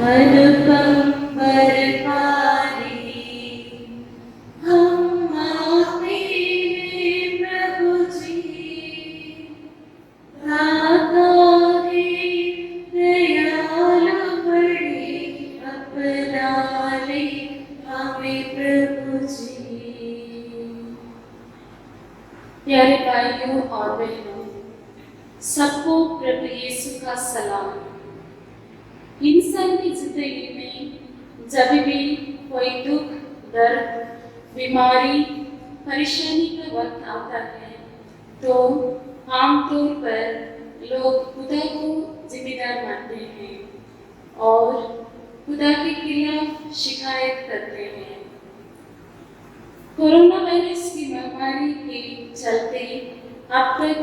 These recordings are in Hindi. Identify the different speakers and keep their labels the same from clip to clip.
Speaker 1: अनुपम बरपाने हम आपे प्रभु जी, दाता है दयालु बड़े, अपना ले हमें प्रभु जी। प्यारे भाइयों और बहनों, सबको प्रभु यीशु का सलाम। इंसान की जिंदगी में जब भी कोई दुख, दर्द, बीमारी, परेशानी का वक्त आता है तो आमतौर पर लोग खुदा को जिम्मेदार मानते हैं और खुदा के खिलाफ शिकायत करते हैं। कोरोना वायरस की महामारी के चलते अब तक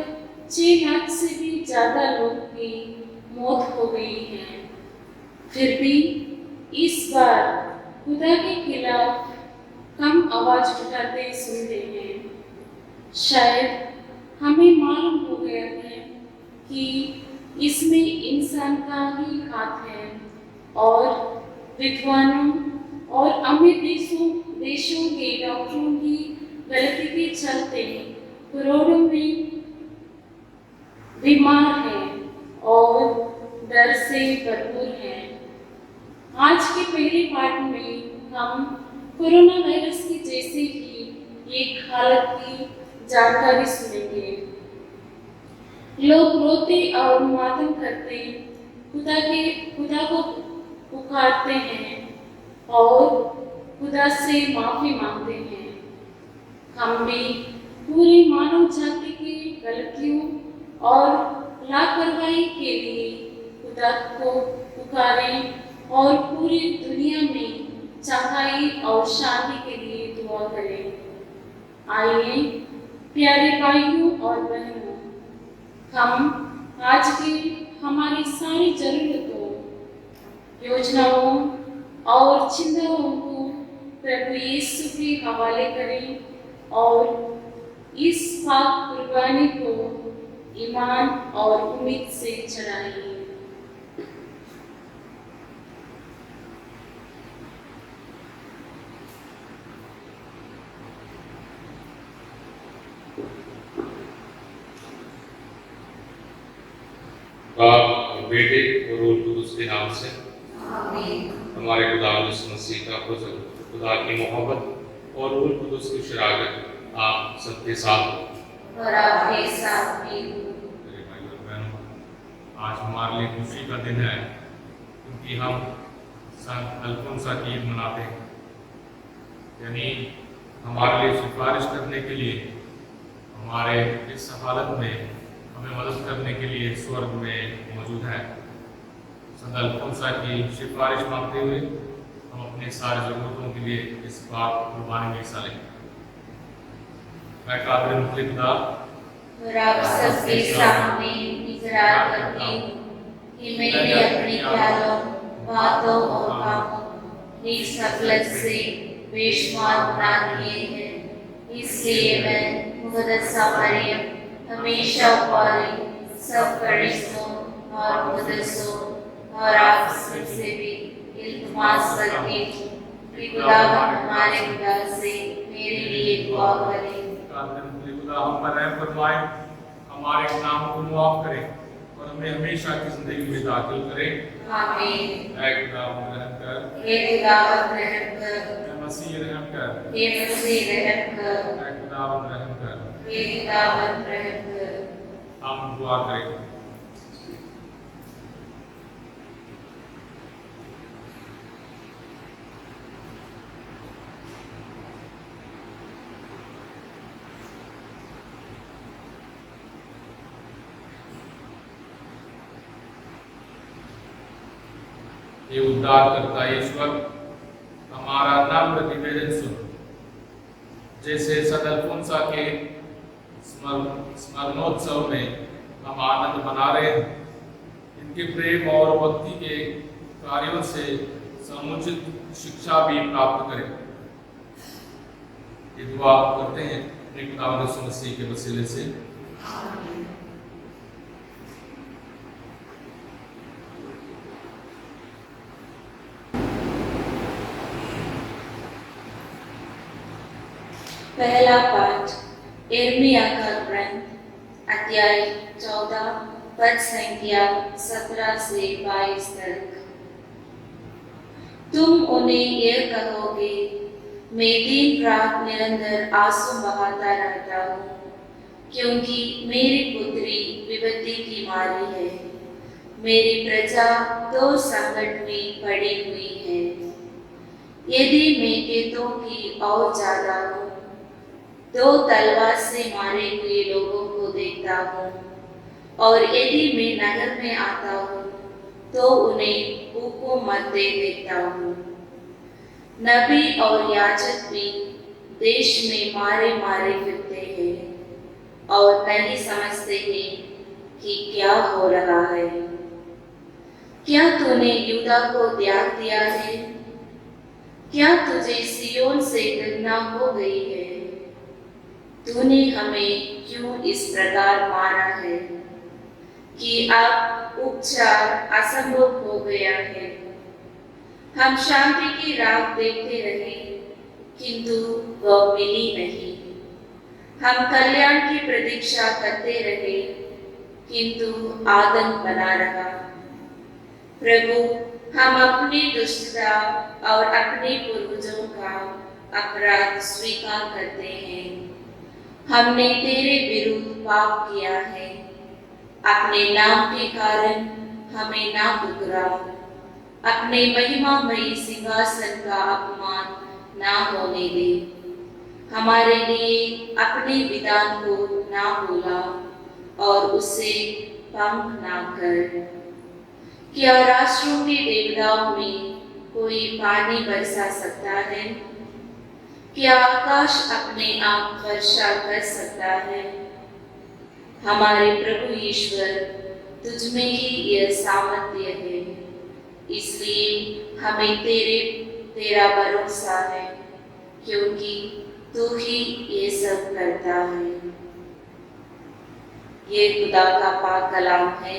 Speaker 1: 6 लाख से भी ज्यादा लोगों की मौत हो गई है। फिर भी इस बार खुदा के खिलाफ कम आवाज उठाते सुनते हैं। शायद हमें मालूम हो गया है कि इसमें इंसान का ही हाथ है और विद्वानों और अमीर देशों के डॉक्टरों की गलती के चलते करोड़ों में बीमार हैं और डर से भरपूर हैं। आज के पहले पार्ट में हम कोरोना वायरस की जैसे ही एक हालत की जानकारी सुनेंगे। लोग रोते और मातम करते खुदा को पुकारते हैं और खुदा से माफी मांगते हैं। हम भी पूरी मानव जाति की गलतियों और लापरवाही के लिए खुदा को पुकारें और पूरी दुनिया में चंगाई और शांति के लिए दुआ करें। आइए प्यारे भाइयों और बहनों, हम आज की हमारी सारी जरूरतों, योजनाओं और चिंताओं को प्रभु यीशु के हवाले करें और इस पाक कुर्बानी को ईमान और उम्मीद से चढ़ाएं।
Speaker 2: बाप और बेटे और रूह कुदूस के नाम से
Speaker 1: आमीन।
Speaker 2: हमारे खुदा यीशु मसीह का फजल, खुदा की मोहब्बत और रूह कुदूस की शराकत आप सबके साथ हो
Speaker 1: और आपके साथ भी।
Speaker 2: मेरे भाई और बहनों, आज हमारे लिए खुशी का दिन है क्योंकि हम संत अल्फोंसा की ईद मनाते हैं। यानी हमारे लिए सिफारिश करने के लिए, हमारे इस हालत में हमें मदद करने के लिए स्वर्ग में मौजूद है। संत अल्फोंसा की सिफारिश मांगते हुए हम अपने सारे जरूरतों के लिए इस बात कुर्बानी में हिस्सा लें। मैं कादिर मुखलिस खुदा
Speaker 1: और आप सबके सामने इकरार करती हूँ कि मैंने अपने ख्यालों, बातों और कामों निज गफलत से बेशुमार गुनाह किए हैं। इसलिए मैं मुक़द्दसा मरियम हमेशा वाली सब फरिश्तों और मुक़द्दसों और आप सबसे भी इल्तिमास करती हूँ कि खुदा हमारे खुदा से मेरे लिए दुआ करें।
Speaker 2: खुदा हम पर रहम फरमाए, हमारे गुनाहों को माफ करे और हमें हमेशा की जिंदगी में दाखिल करे।
Speaker 1: आमीन।
Speaker 2: ऐ खुदा रहम कर,
Speaker 1: हे खुदा रहम कर,
Speaker 2: ऐ मसीह रहम कर,
Speaker 1: हे मसीह रहम कर,
Speaker 2: ऐ खुदा रहम कर।
Speaker 1: हे खुदा रहम कर।
Speaker 2: हम दुआ करें। ये उद्धार करता ईश्वर, हमारा नम्र निवेदन सुन। जैसे संत अल्फोंसा के स्मरणोत्सव में हम आनंद मना रहे हैं, इनके प्रेम और भक्ति के कार्यों से समुचित शिक्षा भी प्राप्त करें। ये दुआ करते हैं अपने खुदा यीशु मसीह के वसीले से।
Speaker 3: पहला पाठ यिर्मयाह का ग्रंथ अध्याय 14 पद संख्या 17 से 22 तक। तुम उन्हें यह कहोगे, मैं दिन रात निरंतर आंसू बहाता रहता हूँ, क्योंकि मेरी पुत्री विपत्ति की मारी है। मेरी प्रजा दो संकट में पड़ी हुई है। यदि मैं खेतों की और ज्यादा हूँ, दो तलवार से मारे हुए लोगों को देखता हूँ, और यदि मैं नगर में आता हूँ तो उन्हें भूखों मरते देखता हूँ। नबी और याजक भी देश में मारे मारे फिरते हैं और नहीं समझते हैं कि क्या हो रहा है। क्या तूने यहूदा को त्याग दिया है? क्या तुझे सियोन से घृणा हो गई है? तूने हमें क्यों इस प्रकार मारा है कि अब उपचार असंभव हो गया है? हम शांति की राह देखते रहे, किंतु वह मिली नहीं। हम कल्याण की प्रतीक्षा करते रहे, किंतु आतंक बना रहा। प्रभु, हम अपनी दुष्टता और अपने पूर्वजों का अपराध स्वीकार करते हैं। हमने तेरे विरुद्ध पाप किया है। अपने नाम के कारण हमें ना ठुकरा। अपने महिमामयी सिंहासन का अपमान ना होने दे। हमारे लिए अपने विधान को ना भूला और उसे भंग ना कर। क्या राष्ट्रों के देवताओं में कोई पानी बरसा सकता है? क्या आकाश अपने आप वर्षा कर सकता है? हमारे प्रभु ईश्वर, तुझ में ही यह सामर्थ्य है, इसलिए हमें तेरा भरोसा है, क्योंकि तू ही ये सब करता है। ये खुदा का पाक कलाम है।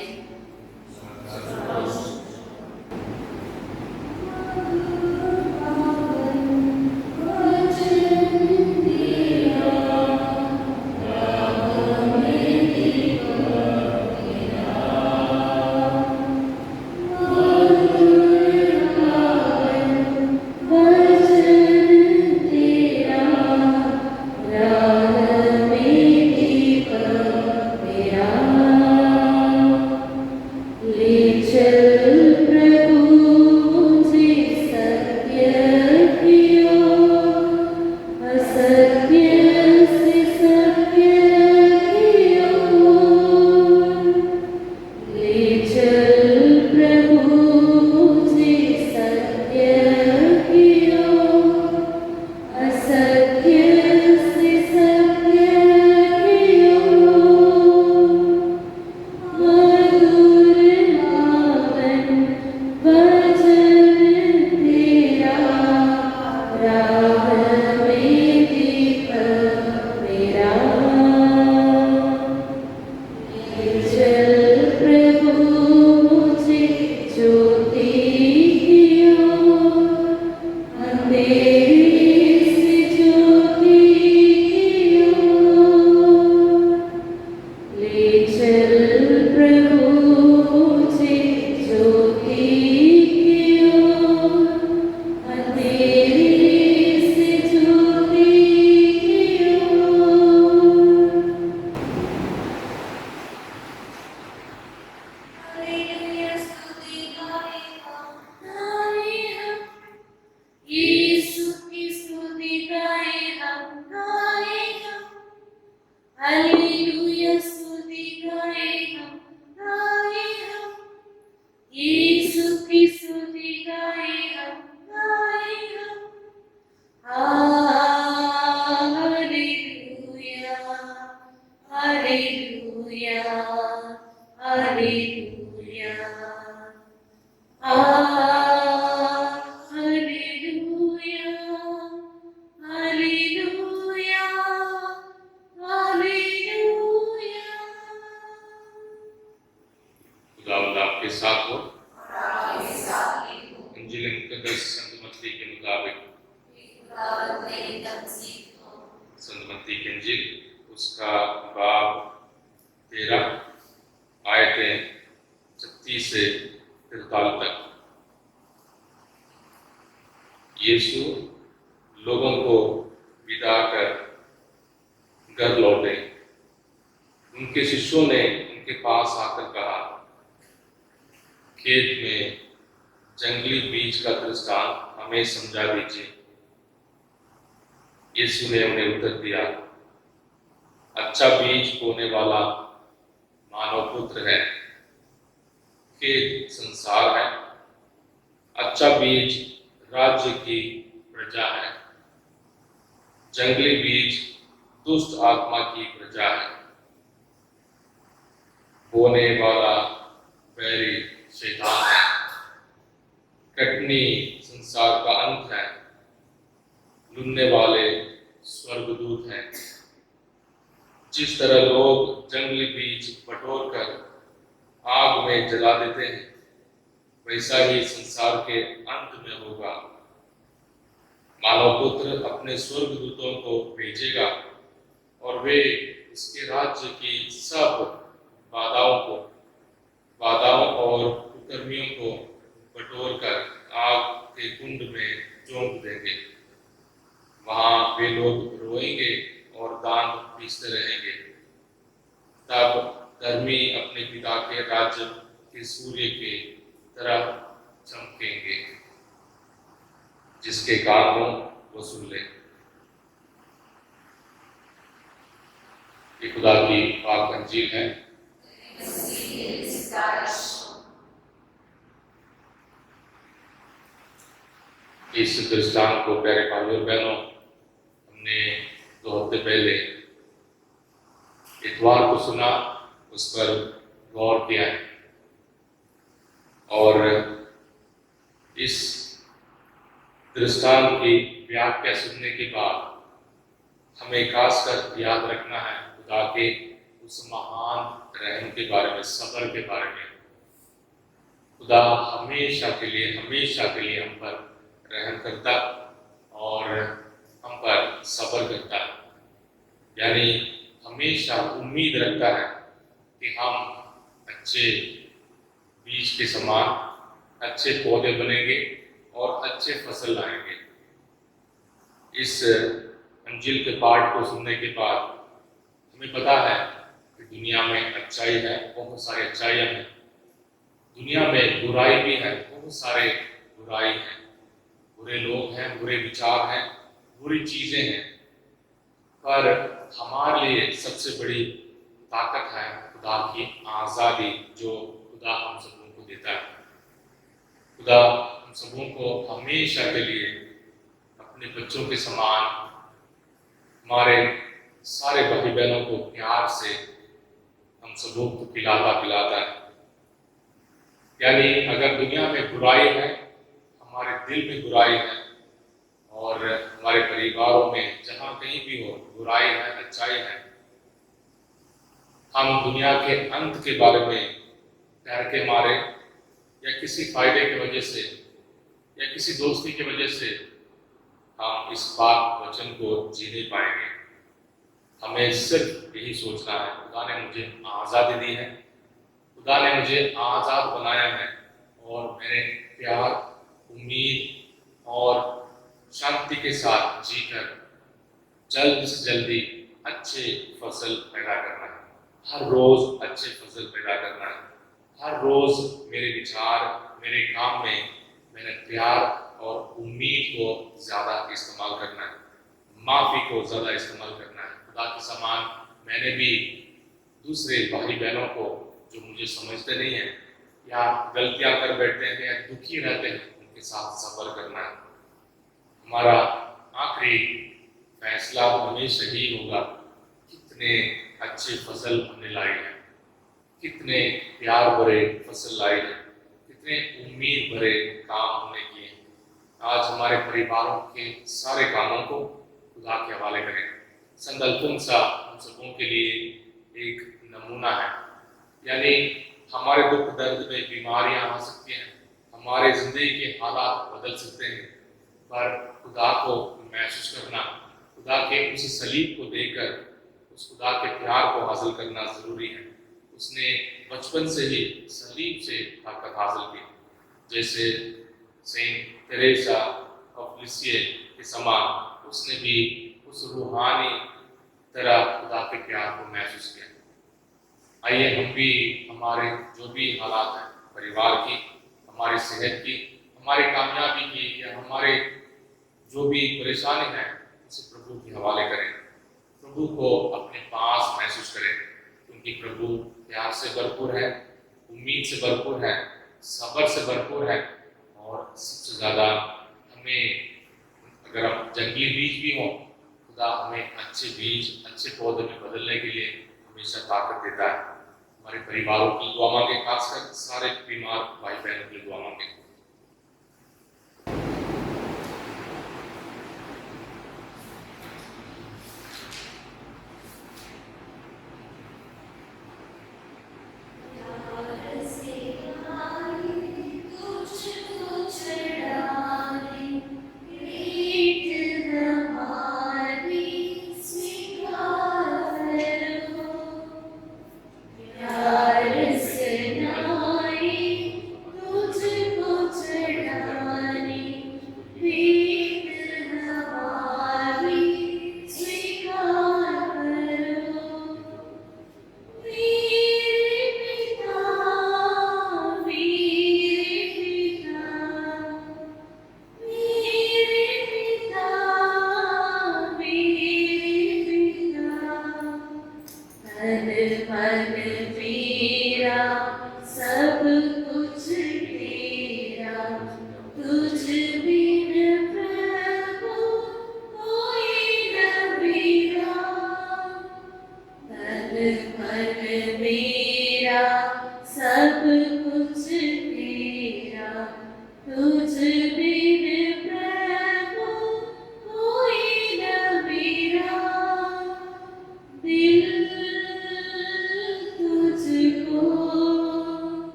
Speaker 2: संत मत्ती की इंजील उसका बाब 13 आयतें 36 से 43 तक। यीशु लोगों को विदा कर घर लौटे। उनके शिष्यों ने उनके पास आकर कहा, खेत में जंगली बीज का दृष्टांत हमें समझा दीजिए। यीशु ने उन्हें उत्तर दिया, अच्छा बीज बोने वाला मानव पुत्र है, खेत संसार है। अच्छा बीज राज्य की प्रजा है, जंगली बीज दुष्ट आत्मा की प्रजा है। बोने वाला बैरी शैतान है, कटनी संसार का अंत है, लुनने वाले स्वर्गदूत हैं। जिस तरह लोग जंगली बीज बटोर कर आग में जला देते हैं, वैसा ही संसार के अंत में होगा। मानव पुत्र अपने स्वर्गदूतों को भेजेगा और वे उसके राज्य की सब बाधाओं और कुकर्मियों को बटोर कर आग के कुंड में झोंक देंगे। वहां वे लोग रोएंगे और दांत पीसते रहेंगे। तब धर्मी अपने पिता के राज्य के सूर्य के तरह चमकेंगे। जिसके कान हो वो सुन ले। ये खुदा की पाक अंजील है। इस दृष्टांत को प्यारे भाइयों और बहनों, हमने 2 हफ्ते पहले इतवार को सुना, उस पर गौर किया है और इस दृष्टांत की व्याख्या सुनने के बाद हमें खासकर याद रखना है खुदा के उस महान रहम के बारे में, सब्र के बारे में। खुदा हमेशा के लिए हम पर रहम करता और हम पर सब्र करता, यानी हमेशा उम्मीद रखता है कि हम अच्छे बीज के समान अच्छे पौधे बनेंगे और अच्छे फसल लाएंगे। इस अंजील के पाठ को सुनने के बाद हमें पता है कि दुनिया में अच्छाई है, बहुत सारी अच्छाइयाँ हैं। दुनिया में बुराई भी है, बहुत सारे बुराई हैं, बुरे लोग हैं, बुरे विचार हैं, बुरी चीजें हैं। पर हमारे लिए सबसे बड़ी ताकत है खुदा की आज़ादी, जो खुदा हम सबों को देता है। खुदा हम सबों को हमेशा के लिए अपने बच्चों के समान, हमारे सारे भाई बहनों को प्यार से हम सबों को पिलाता है। यानी अगर दुनिया में बुराई है, हमारे दिल में बुराई है और हमारे परिवारों में जहाँ कहीं भी हो बुराई है, अच्छाई है, हम दुनिया के अंत के बारे में डर के मारे या किसी फायदे की वजह से या किसी दोस्ती की वजह से हम इस पाक वचन को जी नहीं पाएंगे। हमें सिर्फ यही सोचना है, खुदा ने मुझे आज़ादी दी है, खुदा ने मुझे आज़ाद बनाया है और मैंने प्यार, उम्मीद और शांति के साथ जीकर जल्द से जल्दी अच्छे फसल पैदा करना है। हर रोज अच्छे फसल पैदा करना है। हर रोज मेरे विचार, मेरे काम में मैंने प्यार और उम्मीद को ज्यादा इस्तेमाल करना है, माफी को ज्यादा इस्तेमाल करना है। खुदा के समान मैंने भी दूसरे भाई बहनों को जो मुझे समझते नहीं है या गलतियां कर बैठते हैं या दुखी रहते हैं, उनके साथ सब्र करना है। हमारा आखिरी फैसला हमेशा ही होगा कितने अच्छे फसल हमने लाई है, कितने प्यार भरे फसल लाई है, कितने उम्मीद भरे काम हमने किए। आज हमारे परिवारों के सारे कामों को खुदा के हवाले करें। संत अल्फोंसा हम सबों के लिए एक नमूना है। यानी हमारे दुख दर्द में बीमारियां आ सकती हैं, हमारे जिंदगी के हालात बदल सकते हैं, पर खुदा को महसूस करना, खुदा के उस सलीब को देकर उस खुदा के प्यार को हासिल करना जरूरी है। उसने बचपन से ही सलीब से ताकत हासिल की, जैसे सेंट तेरेसा ऑफ लिसिए के समान उसने भी उस रूहानी तरह खुदा के प्यार को महसूस किया। आइए हम भी हमारे जो भी हालात हैं, परिवार की, हमारी सेहत की, हमारी कामयाबी की या हमारे जो भी परेशानी है, उसे प्रभु के हवाले करें, प्रभु को अपने पास महसूस करें, क्योंकि प्रभु प्यार से भरपूर है, उम्मीद से भरपूर है, सब्र से भरपूर है, और सबसे ज़्यादा हमें, अगर हम जंगली बीज भी हों, खुदा हमें अच्छे बीज, अच्छे पौधे में बदलने के लिए हमेशा ताकत देता है। हमारे परिवारों की दुआ मांगे, खासकर सारे बीमार भाई बहनों की दुआ मांगे।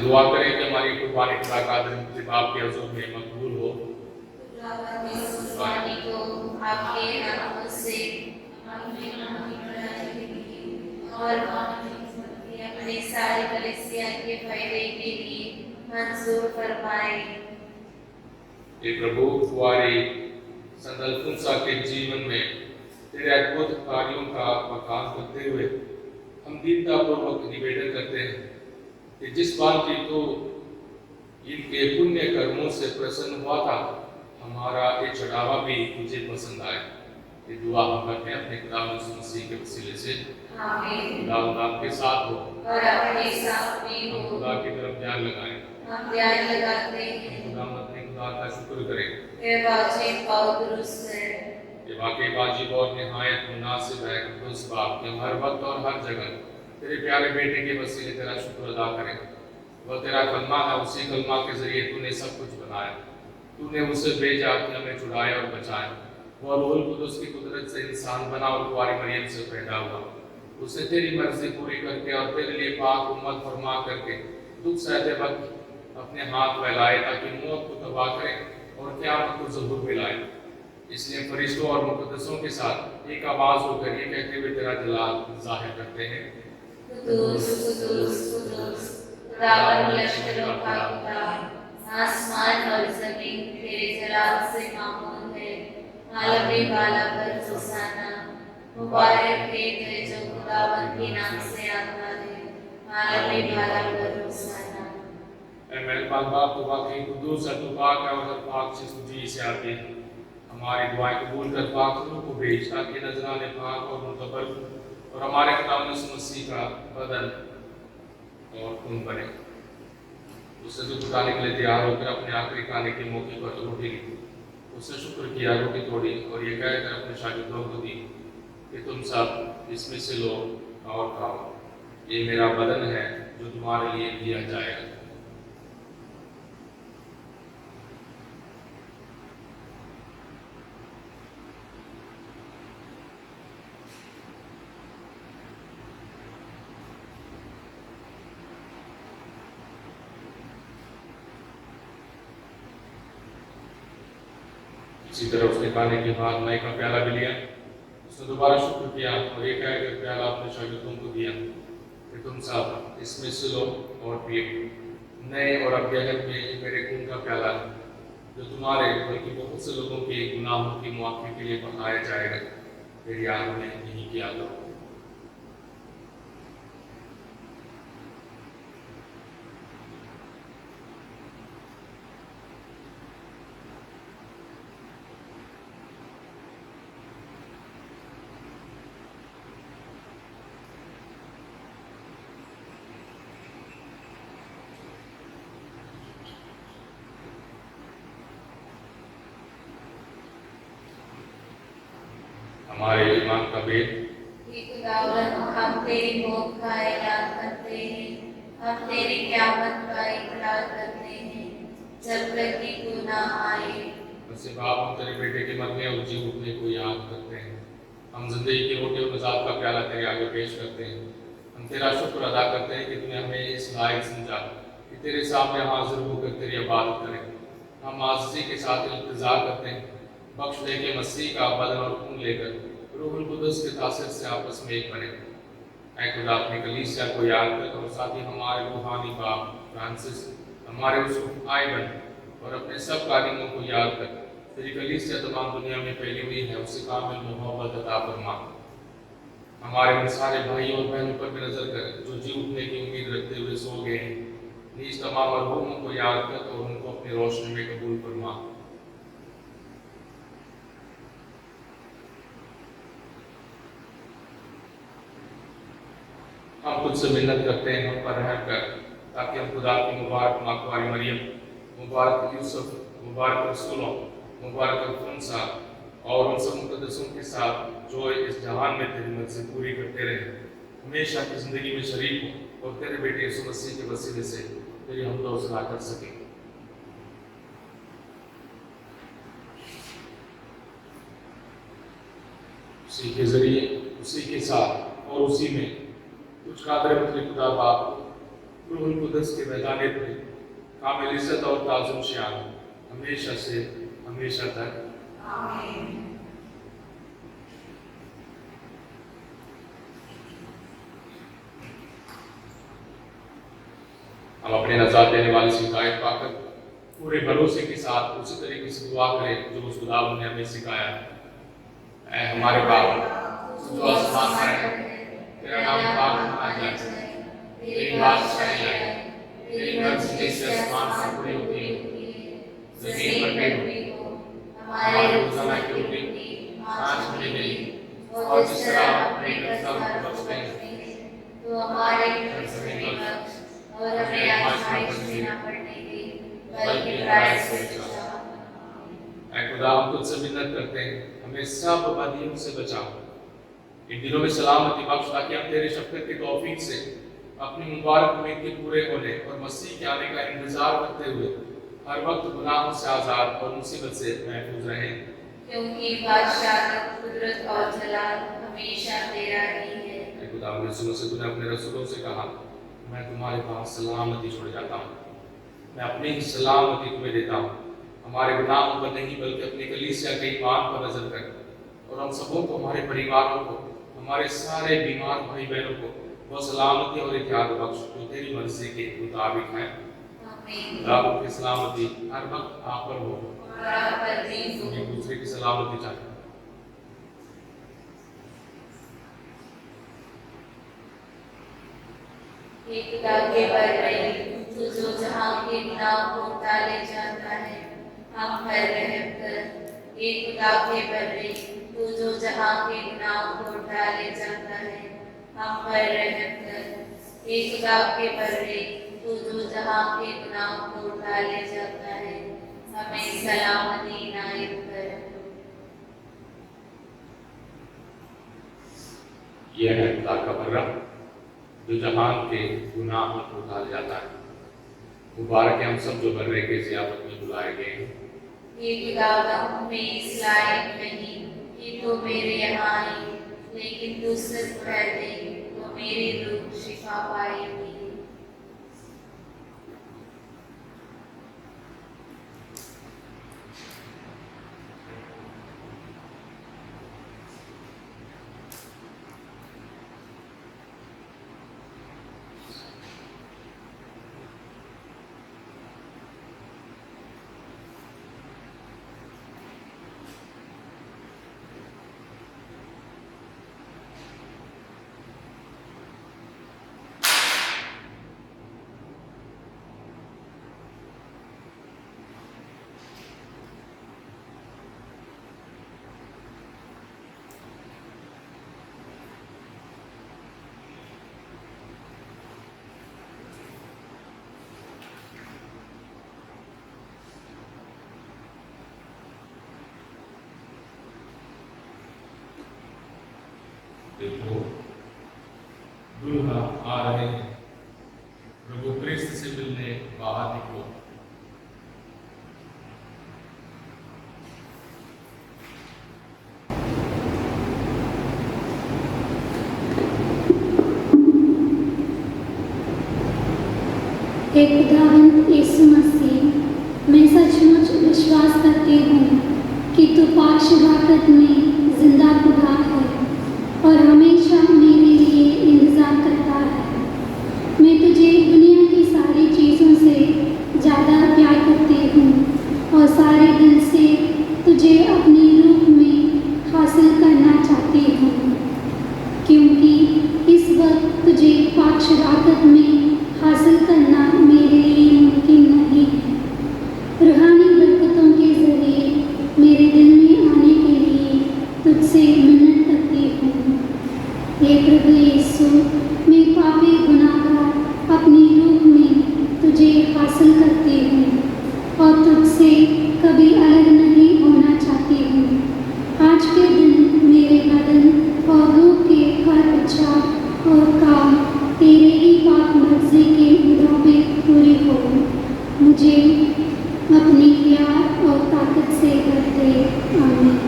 Speaker 2: दुआ करें कि हमारी कुर्बानी खुदा का आदर बाप के हज़ूर में मकबूल हो।
Speaker 3: कुर्बानी को आपके हाथों से और अपने सारे कलीसिया के फायदे के लिए मंजूर फरमाए।
Speaker 2: हे प्रभु, तुम्हारी संत अल्फोंसा के जीवन में तेरे अद्भुत कार्यों का बखान करते हुए हम दीनतापूर्वक निवेदन करते हैं कि जिस बात की तो इनके पुण्य कर्मों से प्रसन्न हुआ था, हमारा ये चढ़ावा भी तुझे पसंद आए। ये दुआ हम करते हैं अपने खुदा यीशु मसीह के वसीले से। आमीन। खुदा आपके साथ हो
Speaker 3: और आपके साथ भी हो।
Speaker 2: हम खुदा की तरफ ध्यान लगाएं।
Speaker 3: हम ध्यान लगाते हैं।
Speaker 2: खुदा अपने खुदा का शुक्र करें।
Speaker 3: ये वाजिब और दुरुस्त है।
Speaker 2: ये वाकई वाजिब और निहायत मुनासिब है कि उस बाप के हर वक्त और हर जगह तेरे प्यारे बेटे के वसीले तेरा शुक्र अदा करें। वह तेरा कलमा है, उसी कलमा के जरिए तूने सब कुछ बनाया। तूने उसे भेजा कि हमें छुड़ाया और बचाया। वह रूहुल कुदुस की कुदरत से इंसान बना और कुंवारी मरियम से पैदा हुआ। उसने तेरी मर्जी पूरी करके और तेरे लिए पाक उम्मत फरमा करके दुख सहते वक्त अपने हाथ फैलाए ताकि मौत को तबाह करे और क़यामत को ज़हूर मिलाए। इसलिए फरिश्तों और मुक़द्दसों के साथ एक आवाज़ होकर ये कहते हुए तेरा जलाल ज़ाहिर करते हैं,
Speaker 3: कुदूस कुदूस कुदूस खुदावंद लश्करों का खुदा, आसमान और ज़मीन तेरे जलाल से मामूर है। आलम बाला पर होसाना, मुबारक है तेरे जो खुदावंद के नाम से आता है। आलम बाला पर होसाना।
Speaker 2: ऐ मेहरबान बाप, तू वाकई कुदूस है, तू पाक है और हर पाक चीज़ तुझी से आती है। हमारी दुआएं कबूल कर, पाक रूह को भेज ताकि नजराने पाक और मुतबर और हमारे खुदा यीशु मसीह का बदन और खून बने। उससे जो चुकाने के लिए तैयार होकर अपने आखिरी खाने के मौके पर रोटी ली, उससे शुक्र किया, रोटी तोड़ी और ये कहकर अपने शागिर्दों को दी कि तुम सब इसमें से लो और खाओ, ये मेरा बदन है जो तुम्हारे लिए दिया जाएगा। इसी तरह उसने खाने के बाद मई का प्याला भी लिया, उसने दोबारा शुक्र किया और एक है प्याला अपने शागिर्दों को दिया कि तुम सब इसमें से लो और पिए, नए और अभ्यागत में मेरे खून का प्याला जो तुम्हारे बल्कि बहुत से लोगों के गुनाहों की मुआफ़ी के लिए बहाया जाएगा, मेरी याद में यही किया करो। हमारे ईमान का भेद।
Speaker 3: हे खुदावंद, हम तेरी मौत का ऐलान करते हैं, हम तेरी क़यामत का इकरार करते हैं, जब तक कि तू ना आए।
Speaker 2: उससे बाप हम तेरे बेटे के मरने और जी उठने को याद करते हैं। हम जिंदगी की रोटी और निजात का प्याला तेरे आगे पेश करते हैं। हम तेरा शुक्र अदा करते हैं कि तूने हमें इस लायक समझा कि तेरे सामने हाजिर होकर तेरी इबादत करें। हम आजिज़ी के साथ इंतजार करते हैं, बख्श दे के मसीह का बदन और खून लेकर रूहुल कुदस के तासीर से आपस में एक बने। ऐ खुदा, अपनी कलीसिया को याद कर और साथ ही हमारे रूहानी बाप फ्रांसिस, हमारे उसूल आइवन और अपने सब कारीगरों को याद कर तेरी कलीसिया तमाम दुनिया में फैली हुई है, उसे कामिल मोहब्बत अता फरमा। हमारे उन सारे भाइयों और बहनों पर भी नजर कर जो जी उठने की उम्मीद रखते हुए सो गए हैं। नीज तमाम मरहूमों को याद कर और उनको अपनी रोशनी में कबूल फरमा। हम खुद से मिन्नत करते हैं, हम पर रहम कर, ताकि हम खुदा की मुबारक माँ कुंवारी मरियम, मुबारक यूसुफ, मुबारक रसूलों, मुबारक अल्फोंसा और उन सब मुक़द्दसों के साथ जो इस जहान में तेरी मर्ज़ी पूरी करते रहे, हमेशा की ज़िंदगी में शरीक हो और तेरे बेटे यीशु मसीह के वसीले से तेरी हमद व सना कर सकें। उसी के ज़रिए, उसी के साथ और उसी में कुछ कादर अपने खुदा बाप रूहुल कुदस के मैदानियत में कामिल इज़्ज़त और ताज़ुम शान हमेशा से हमेशा तक आमीन। हम अपने नज़ात देने वाले से हिदायत पाकर पूरे भरोसे के साथ उसी तरीके से दुआ करें जो उस खुदा ने हमें सिखाया है। ऐ हमारे बाप जो आसमान पर है, तेरा नाम पाक होना जाए, तेरी बादशाही आए, तेरी मर्ज़ी जैसे आसमान पर पूरी होती है ज़मीन पर भी हो। हमारे रोज़ाना की रोटी आज हमें दे, और जिस तरह अपने कर्ज़दारों को बख्शते हैं तो हमारे कर्ज़ हमें बख्श, और हमें आज़माइश में न पड़ने दे, बल्कि बुराई से बचा। ऐ खुदा, हम तुझसे मिन्नत करते हैं, हमें सब बदियों से बचा। इन दिनों में सलामती बख्श, ताकि हम तेरे शफ़क़त की तौफीक से अपनी मुबारक उम्मीद के पूरे होने और मसीह के आने का इंतजार करते हुए हर वक्त गुनाहों से आज़ाद और मुसीबत से महफूज रहें। क्योंकि बादशाह, कुदरत और जलाल हमेशा तेरा ही है। ऐ खुदा, रसूलों से तूने अपने रसूलों से कहा, मैं तुम्हारे पास सलामती छोड़ जाता हूँ, मैं अपनी ही सलामती तुम्हें देता हूँ। हमारे गुनाहों पर नहीं बल्कि अपनी कलीसिया के ईमान पर नजर कर और हम सबों को, हमारे परिवारों को, हमारे सारे बीमार भाई बहनों को वो सलामती और इत्याग बख्श जो तेरी मर्जी के मुताबिक है। खुदा की सलामती हर वक्त आप पर हो, एक दूसरे की सलामती चाहे।
Speaker 3: खुदा के बरई तू जो जहां के गुनाह को टाले जाता है, हम पर रहम कर। खुदा के बरई तू जो जहां के गुनाह को टाले जाता है, हम पर रहम कर। खुदा के बरई तू जो जहां के गुनाह को टाले जाता है, हमें सलामती इनायत कर।
Speaker 2: यह है खुदा का बर्रा जो जहान के गुनाह को टाल जाता है। मुबारक है हम सब जो बर्रे के ज़ियाफत में बुलाए गए हैं।
Speaker 3: खुदावंद, मैं इस लायक नहीं कि तू मेरे यहाँ आई, लेकिन तू सिर्फ कह दे तो मेरी रूह शिफा पाएगी।
Speaker 2: से मिलने बाहर निकलो।
Speaker 4: हे खुदावंद यीशु मसीह, मैं सचमुच विश्वास करती हूँ कि तू पाक शराकत में जिंदा खुदा है और हमेशा मेरे लिए इंतज़ार करता है। मैं तुझे दुनिया की सारी चीज़ों से ज़्यादा प्यार करती हूँ और सारे दिल से तुझे अपने रूप में हासिल करना चाहती हूँ, क्योंकि इस वक्त तुझे पाक शराकत में हासिल करना मेरे लिए मुमकिन नहीं है। रूहानी बरकतों के ज़रिए मेरे दिल में आने के लिए तुझसे मिन्नत करती हूँ। हे प्रभु यीशु, मैं पापी गुनाहगार अपनी रूह में तुझे हासिल करती हूँ और तुझसे कभी अलग नहीं होना चाहती हूँ। आज के दिन मेरे बदन और रूह के हर इच्छा और काम तेरे ही पाक मर्जी के मुताबिक पूरी हो। मुझे अपनी प्यार और ताकत से भर दे। आमीन।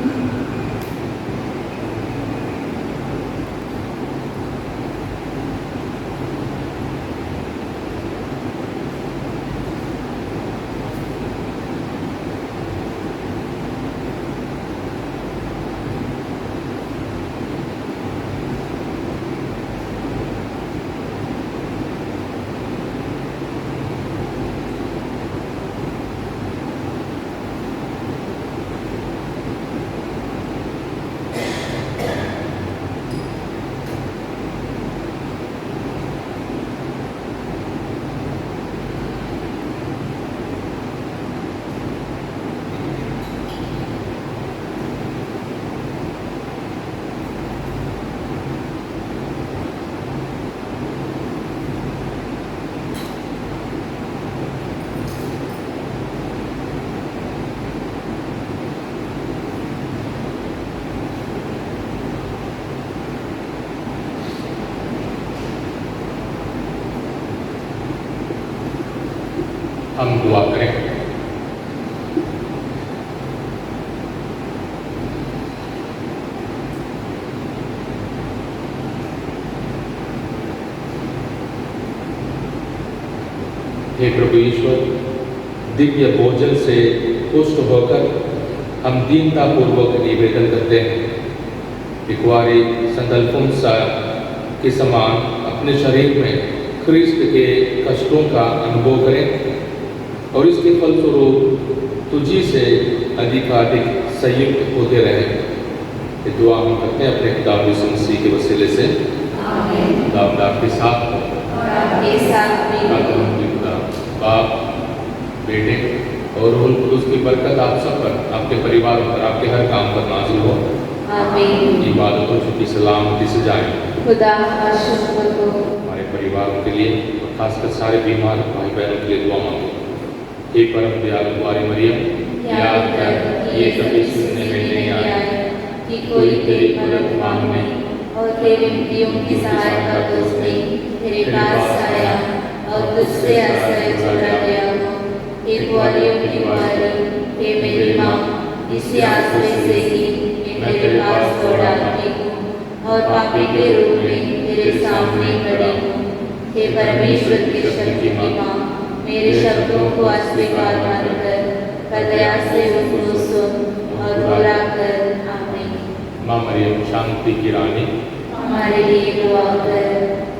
Speaker 2: हम दुआ करें। हे प्रभु ईश्वर, दिव्य भोजन से पुष्ट होकर हम दीनतापूर्वक निवेदन करते हैं कि कुंवारी संत अल्फोंसा के समान अपने शरीर में ख्रिस्त के कष्टों का अनुभव करें और इसके फलस्वरूप तुझी से अधिकाधिक संयुक्त होते रहे। ये दुआ हम करते हैं अपने खुदा यीशु मसीह के वसीले से। खुदा आपके साथ हो। खुदा बाप, बेटे और रूह कुदूस की बरकत आप सब पर, आपके परिवार पर, आपके हर काम पर नाज़िल हो। इबादतों की सलामती से जाए।
Speaker 3: खुदा का शुक्र हो।
Speaker 2: हमारे परिवारों के लिए और खासकर सारे बीमार भाई बहनों के लिए दुआ मांगो। हे परम दयालु कुंवारी मरियम, याद कर ये कभी सुनने में नहीं आया
Speaker 3: कि कोई तेरी मदद मांगने और तेरे प्रियों की सहायता खोजने तेरे पास आया और तुझसे आश्रय चला गया हो। हे कुंवारियों की कुंवारी, हे मेरी माँ, इसी आश्रय से ही मैं तेरे पास दौड़ आती हूँ और पापी के रूप में तेरे सामने खड़ी हूँ। हे परमेश्वर की शक्ति की माँ, मेरे शब्दों को अस्वीकार मत कर, दया से उनको सुन और बुरा कर। आमीन।
Speaker 2: माँ मरियम शांति की रानी,
Speaker 3: हमारे लिए दुआ कर।